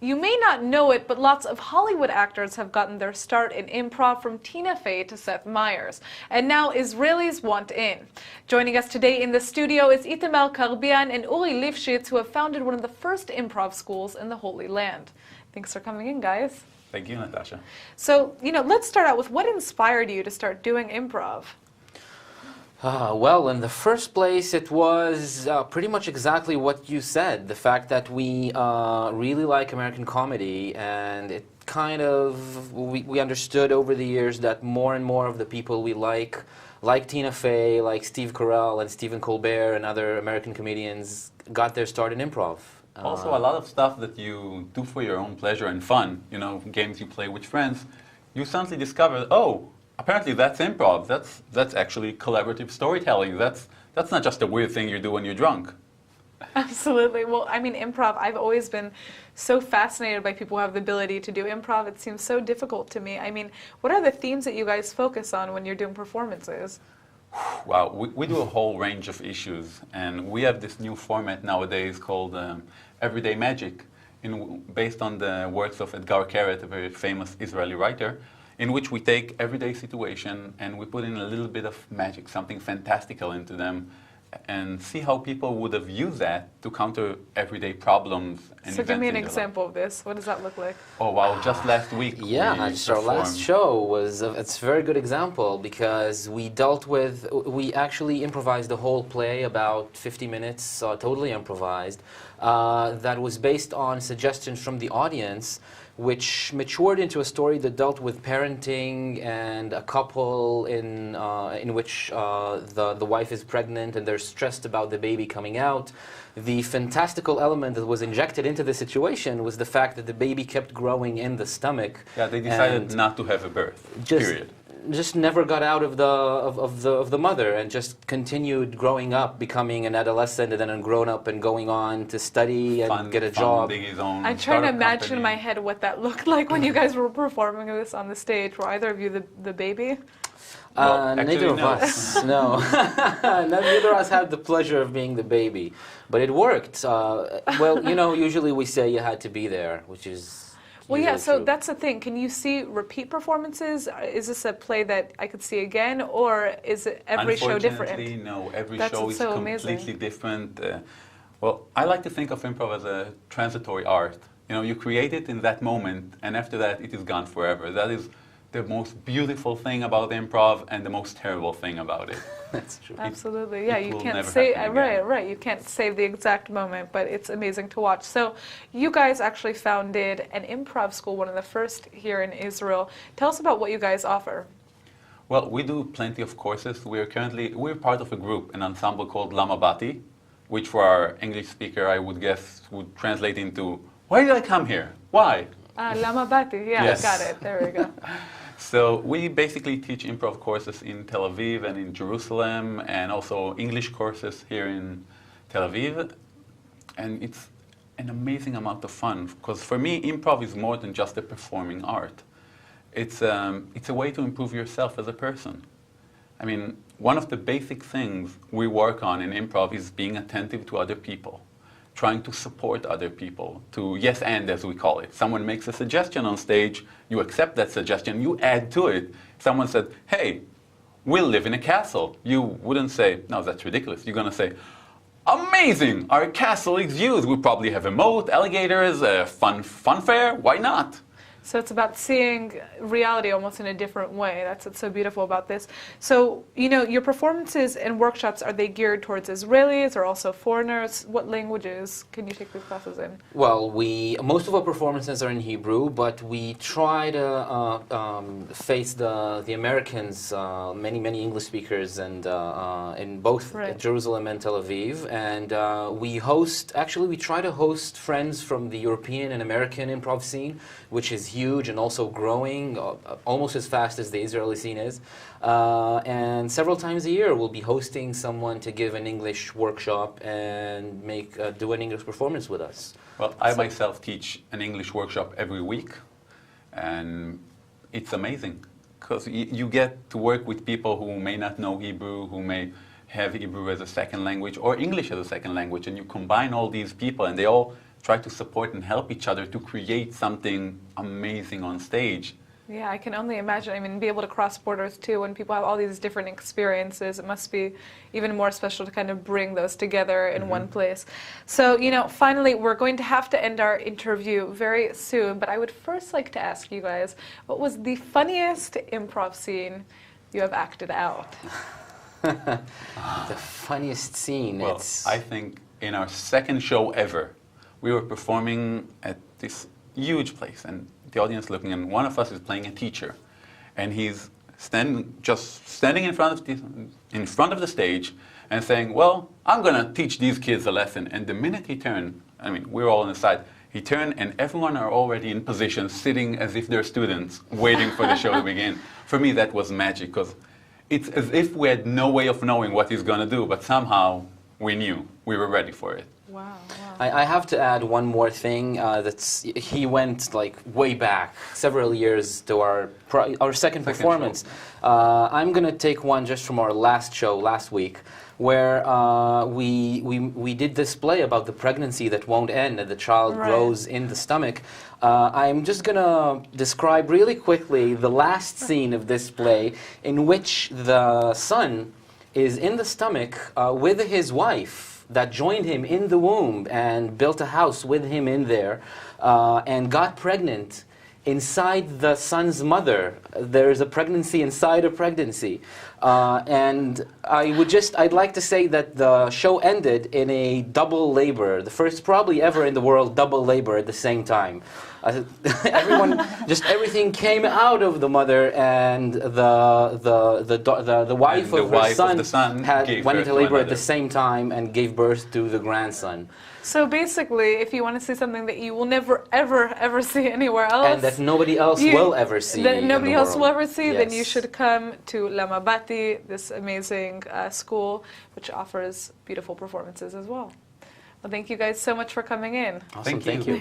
You may not know it, but lots of Hollywood actors have gotten their start in improv, from Tina Fey to Seth Meyers. And now Israelis want in. Joining us today in the studio is Itamar Karbian and Uri Lifshitz, who have founded one of the first improv schools in the Holy Land. Thanks for coming in, guys. Thank you, Natasha. So, let's start out with what inspired you to start doing improv? Well, in the first place, it was pretty much exactly what you said. The fact that we really like American comedy, and it kind of, we understood over the years that more and more of the people we like Tina Fey, like Steve Carell and Stephen Colbert and other American comedians, got their start in improv. Also, a lot of stuff that you do for your own pleasure and fun, games you play with friends, you suddenly discover, oh, apparently that's improv. That's actually collaborative storytelling. That's not just a weird thing you do when you're drunk. Absolutely. Well, I mean, improv, I've always been so fascinated by people who have the ability to do improv. It seems so difficult to me. I mean, what are the themes that you guys focus on when you're doing performances? Wow, we do a whole range of issues, and we have this new format nowadays called Everyday Magic, based on the works of Edgar Keret, a very famous Israeli writer, in which we take everyday situation and we put in a little bit of magic, something fantastical into them, and see how people would have used that to counter everyday problems and So give me an events in their life. example of this. What does that look like? Oh wow, just last week Yeah, we just our last performed. show was, it's a very good example, because we actually improvised the whole play, about 50 minutes, totally improvised, that was based on suggestions from the audience, which matured into a story that dealt with parenting and a couple in which the wife is pregnant and they're stressed about the baby coming out. The fantastical element that was injected into the situation was the fact that the baby kept growing in the stomach. Yeah, they decided not to have a birth, period. Just never got out of the mother, and just continued growing up, becoming an adolescent and then a grown up and going on to study and get a job. I'm trying to imagine in my head what that looked like when you guys were performing this on the stage. Were either of you the baby? Well, neither of no. us, no. Neither of us had the pleasure of being the baby, but it worked. Well, usually we say you had to be there, which is Well, yeah, so true. that's the thing. Can you see repeat performances? Is this a play that I could see again, or is it every show different? Unfortunately, no. Every That's show is so completely amazing. different. Well, I like to think of improv as a transitory art. You create it in that moment, and after that, it is gone forever. That is the most beautiful thing about improv and the most terrible thing about it. That's true. Absolutely, yeah. it You will can't never say happen again. right. You can't save the exact moment, but it's amazing to watch. So, you guys actually founded an improv school, one of the first here in Israel. Tell us about what you guys offer. Well, we do plenty of courses. We're part of a group, an ensemble called Lama Bati, which for our English speaker, I would guess, would translate into, why did I come here? Why? Lama Bati, yeah, Yes. got it. There we go. So we basically teach improv courses in Tel Aviv and in Jerusalem, and also English courses here in Tel Aviv. And it's an amazing amount of fun, because for me, improv is more than just a performing art. It's a way to improve yourself as a person. I mean, one of the basic things we work on in improv is being attentive to other people, trying to support other people, to yes and, as we call it. Someone makes a suggestion on stage, you accept that suggestion, you add to it. Someone said, hey, we'll live in a castle. You wouldn't say, no, that's ridiculous. You're going to say, amazing, our castle is used. We probably have a moat, alligators, a fun fair, why not? So it's about seeing reality almost in a different way. That's what's so beautiful about this. So, your performances and workshops, are they geared towards Israelis or also foreigners? What languages can you take these classes in? Well, most of our performances are in Hebrew, but we try to face the Americans, many English speakers, and in both Right. Jerusalem and Tel Aviv. And we try to host friends from the European and American improv scene, which is huge and also growing almost as fast as the Israeli scene is. And several times a year we'll be hosting someone to give an English workshop and do an English performance with us. Well, I myself teach an English workshop every week, and it's amazing, because you get to work with people who may not know Hebrew, who may have Hebrew as a second language, or English as a second language, and you combine all these people, and they all try to support and help each other to create something amazing on stage. Yeah, I can only imagine. I mean, be able to cross borders too, when people have all these different experiences, it must be even more special to kind of bring those together in one place. So, you know, finally, we're going to have to end our interview very soon, but I would first like to ask you guys, what was the funniest improv scene you have acted out? The funniest scene. Well, I think in our second show ever, we were performing at this huge place, and the audience looking, and one of us is playing a teacher, and he's standing in front of the stage and saying, "Well, I'm gonna teach these kids a lesson." And the minute he turned, I mean, we're all on the side. He turned, and everyone are already in position, sitting as if they're students, waiting for the show to begin. For me, that was magic, because it's as if we had no way of knowing what he's gonna do, but somehow we knew. We were ready for it. Wow, wow. I have to add one more thing. He went like way back, several years to our second performance. I'm gonna take one just from our last show last week, where we did this play about the pregnancy that won't end and the child grows in the stomach. I'm just gonna describe really quickly the last scene of this play, in which the son is in the stomach with his wife that joined him in the womb and built a house with him in there, and got pregnant inside the son's mother. There's a pregnancy inside a pregnancy. And I'd like to say that the show ended in a double labor, the first probably ever in the world double labor at the same time. Everything came out of the mother, and the wife of the son went into labor at the same time and gave birth to the grandson. So basically, if you want to see something that you will never, ever, ever see anywhere else, and that nobody else will ever see, then you should come to La Mabati, this amazing school, which offers beautiful performances as well. Well, thank you guys so much for coming in. Awesome, thank you.